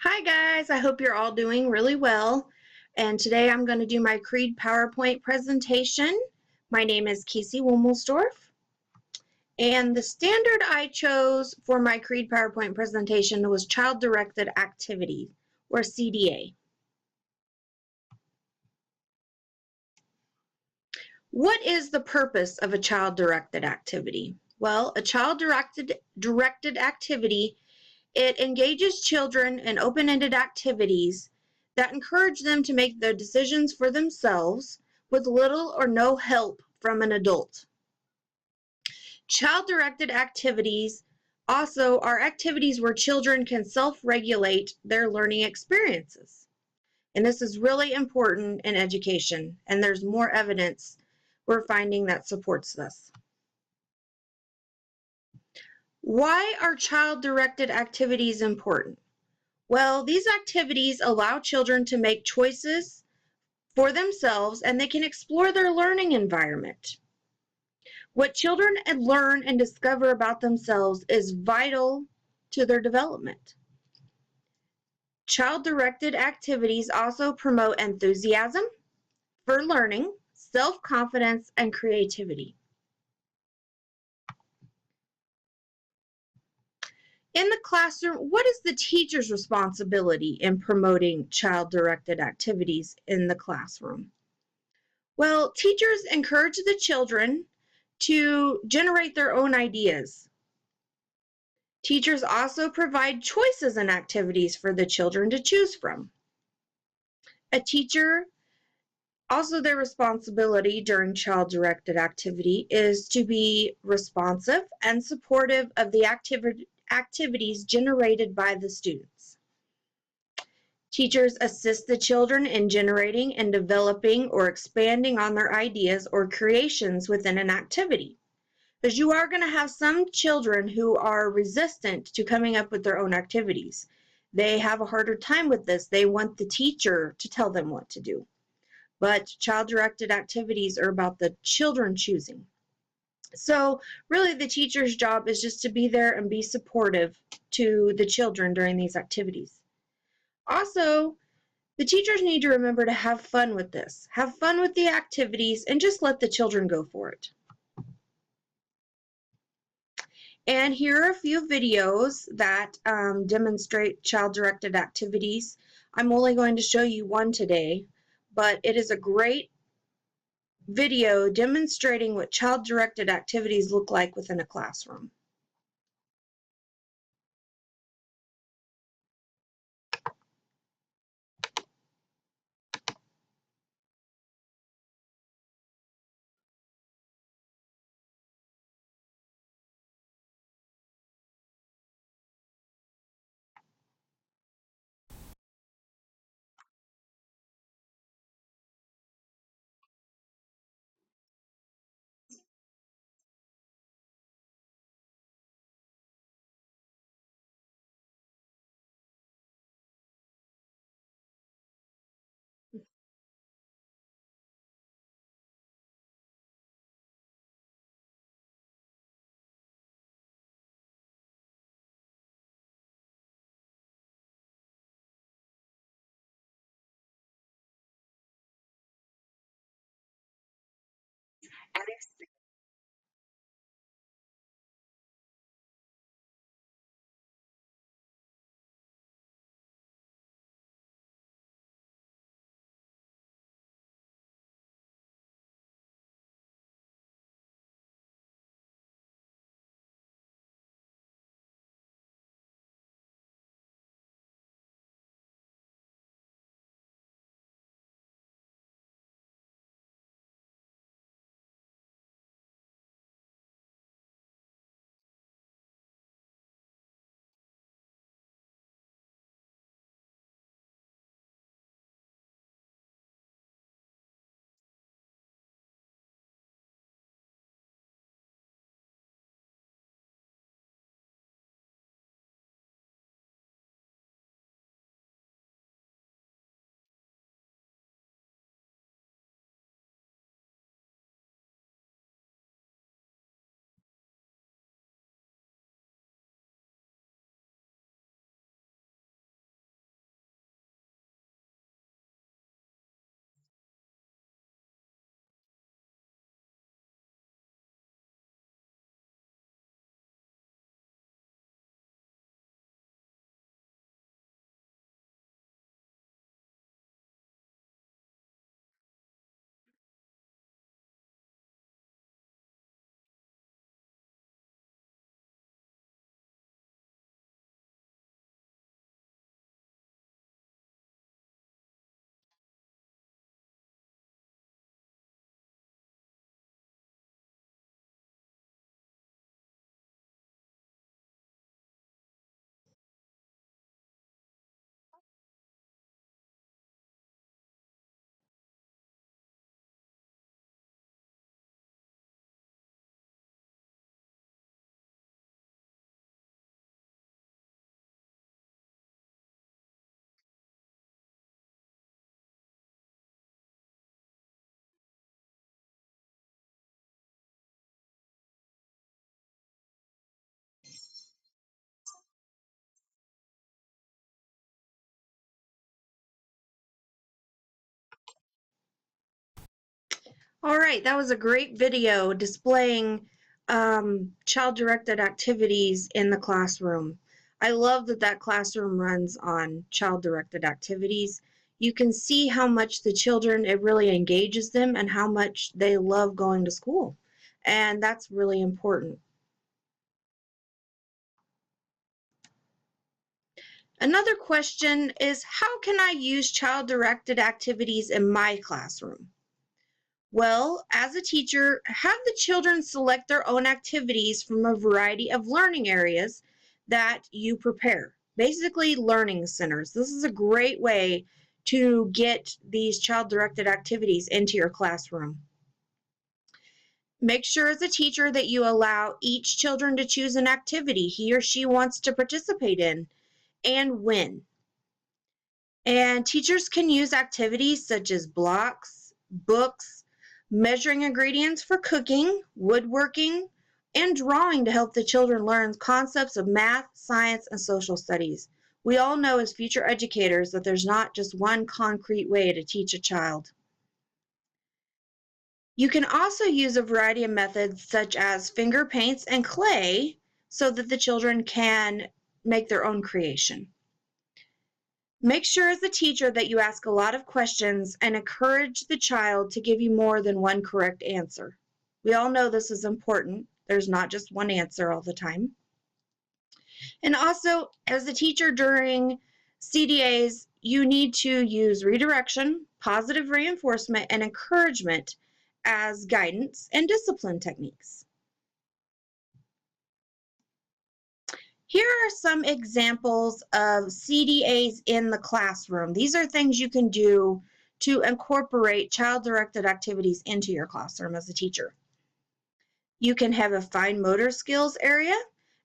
Hi guys, I hope you're all doing really well. And today I'm going to do my CREDE PowerPoint presentation. My name is Casey Wummelsdorf. And the standard I chose for my CREDE PowerPoint presentation was Child Directed Activity, or CDA. What is the purpose of a child-directed activity? Well, a child-directed activity, it engages children in open-ended activities that encourage them to make their decisions for themselves with little or no help from an adult. Child-directed activities also are activities where children can self-regulate their learning experiences. And this is really important in education, and there's more evidence we're finding that supports this. Why are child-directed activities important? Well, these activities allow children to make choices for themselves and they can explore their learning environment. What children learn and discover about themselves is vital to their development. Child-directed activities also promote enthusiasm for learning, self-confidence, and creativity. In the classroom, what is the teacher's responsibility in promoting child-directed activities in the classroom? Well, teachers encourage the children to generate their own ideas. Teachers also provide choices and activities for the children to choose from. A teacher, also their responsibility during child-directed activity is to be responsive and supportive of the activities generated by the students. Teachers assist the children in generating and developing or expanding on their ideas or creations within an activity. Because you are going to have some children who are resistant to coming up with their own activities. They have a harder time with this. They want the teacher to tell them what to do. But child-directed activities are about the children choosing. So really the teacher's job is just to be there and be supportive to the children during these activities. Also, the teachers need to remember to have fun with this. Have fun with the activities and just let the children go for it. And here are a few videos that demonstrate child-directed activities. I'm only going to show you one today, but it is a great video demonstrating what child-directed activities look like within a classroom. All right, that was a great video displaying child-directed activities in the classroom. I love that that classroom runs on child-directed activities. You can see how much the children, it really engages them and how much they love going to school. And that's really important. Another question is, how can I use child-directed activities in my classroom? Well, as a teacher, have the children select their own activities from a variety of learning areas that you prepare. Basically, learning centers. This is a great way to get these child-directed activities into your classroom. Make sure as a teacher that you allow each children to choose an activity he or she wants to participate in and when. And teachers can use activities such as blocks, books, measuring ingredients for cooking, woodworking, and drawing to help the children learn concepts of math, science, and social studies. We all know as future educators that there's not just one concrete way to teach a child. You can also use a variety of methods such as finger paints and clay so that the children can make their own creation. Make sure as a teacher that you ask a lot of questions and encourage the child to give you more than one correct answer. We all know this is important. There's not just one answer all the time. And also, as a teacher during CDAs, you need to use redirection, positive reinforcement, and encouragement as guidance and discipline techniques. Here are some examples of CDAs in the classroom. These are things you can do to incorporate child-directed activities into your classroom as a teacher. You can have a fine motor skills area.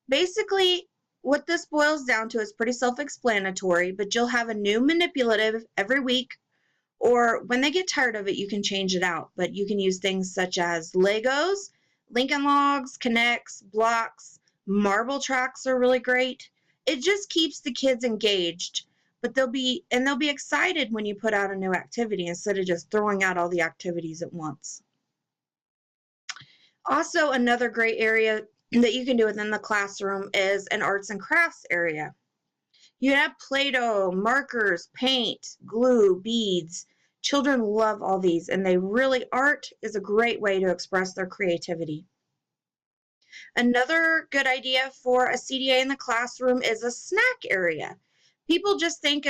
Basically, what this boils down to is pretty self-explanatory, but you'll have a new manipulative every week, or when they get tired of it, you can change it out. But you can use things such as Legos, Lincoln Logs, Connects, blocks, marble tracks are really great. It just keeps the kids engaged, but they'll be excited when you put out a new activity instead of just throwing out all the activities at once. Also, another great area that you can do within the classroom is an arts and crafts area. You have Play-Doh, markers, paint, glue, beads. Children love all these, and art is a great way to express their creativity. Another good idea for a CDA in the classroom is a snack area. People just think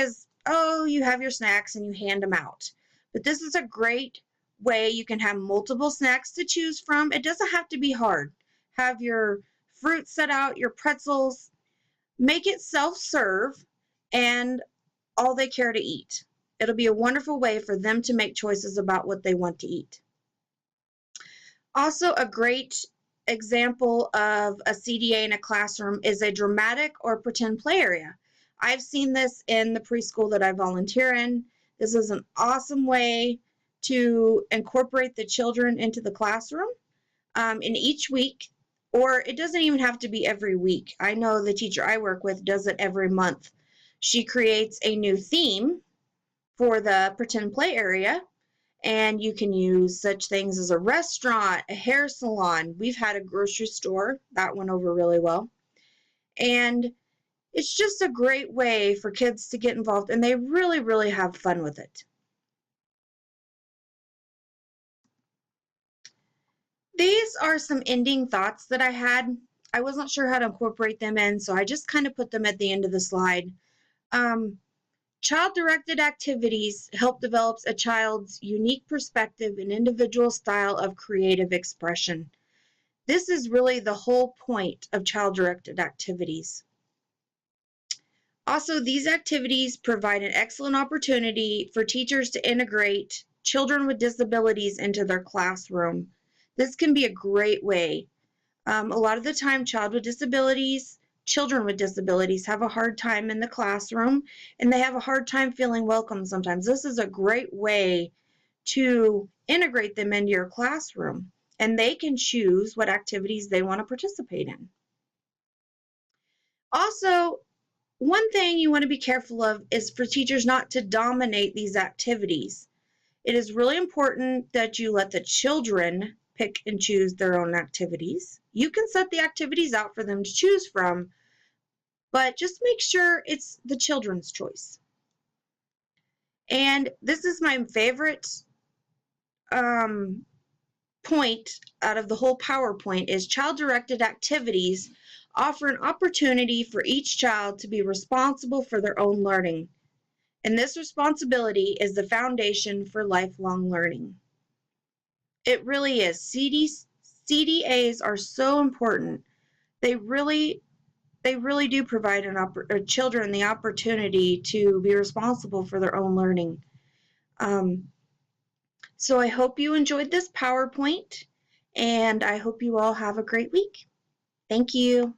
oh, you have your snacks and you hand them out. But this is a great way you can have multiple snacks to choose from. It doesn't have to be hard. Have your fruit set out, your pretzels. Make it self-serve and all they care to eat. It'll be a wonderful way for them to make choices about what they want to eat. Also, a great example of a CDA in a classroom is a dramatic or pretend play area. I've seen this in the preschool that I volunteer in. This is an awesome way to incorporate the children into the classroom. In each week, or it doesn't even have to be every week. I know the teacher I work with does it every month. She creates a new theme for the pretend play area, and you can use such things as a restaurant, a hair salon. We've had a grocery store. That went over really well. And it's just a great way for kids to get involved, and they really, really have fun with it. These are some ending thoughts that I had. I wasn't sure how to incorporate them in, so I just kind of put them at the end of the slide. Child-directed activities help develop a child's unique perspective and individual style of creative expression. This is really the whole point of child-directed activities. Also, these activities provide an excellent opportunity for teachers to integrate children with disabilities into their classroom. This can be a great way. A lot of the time, children with disabilities have a hard time in the classroom, and they have a hard time feeling welcome sometimes. This is a great way to integrate them into your classroom, and they can choose what activities they want to participate in. Also, one thing you want to be careful of is for teachers not to dominate these activities. It is really important that you let the children pick and choose their own activities. You can set the activities out for them to choose from, but just make sure it's the children's choice. And this is my favorite point out of the whole PowerPoint is child-directed activities offer an opportunity for each child to be responsible for their own learning. And this responsibility is the foundation for lifelong learning. It really is. CDAs are so important. They really do provide children the opportunity to be responsible for their own learning. So I hope you enjoyed this PowerPoint, and I hope you all have a great week. Thank you.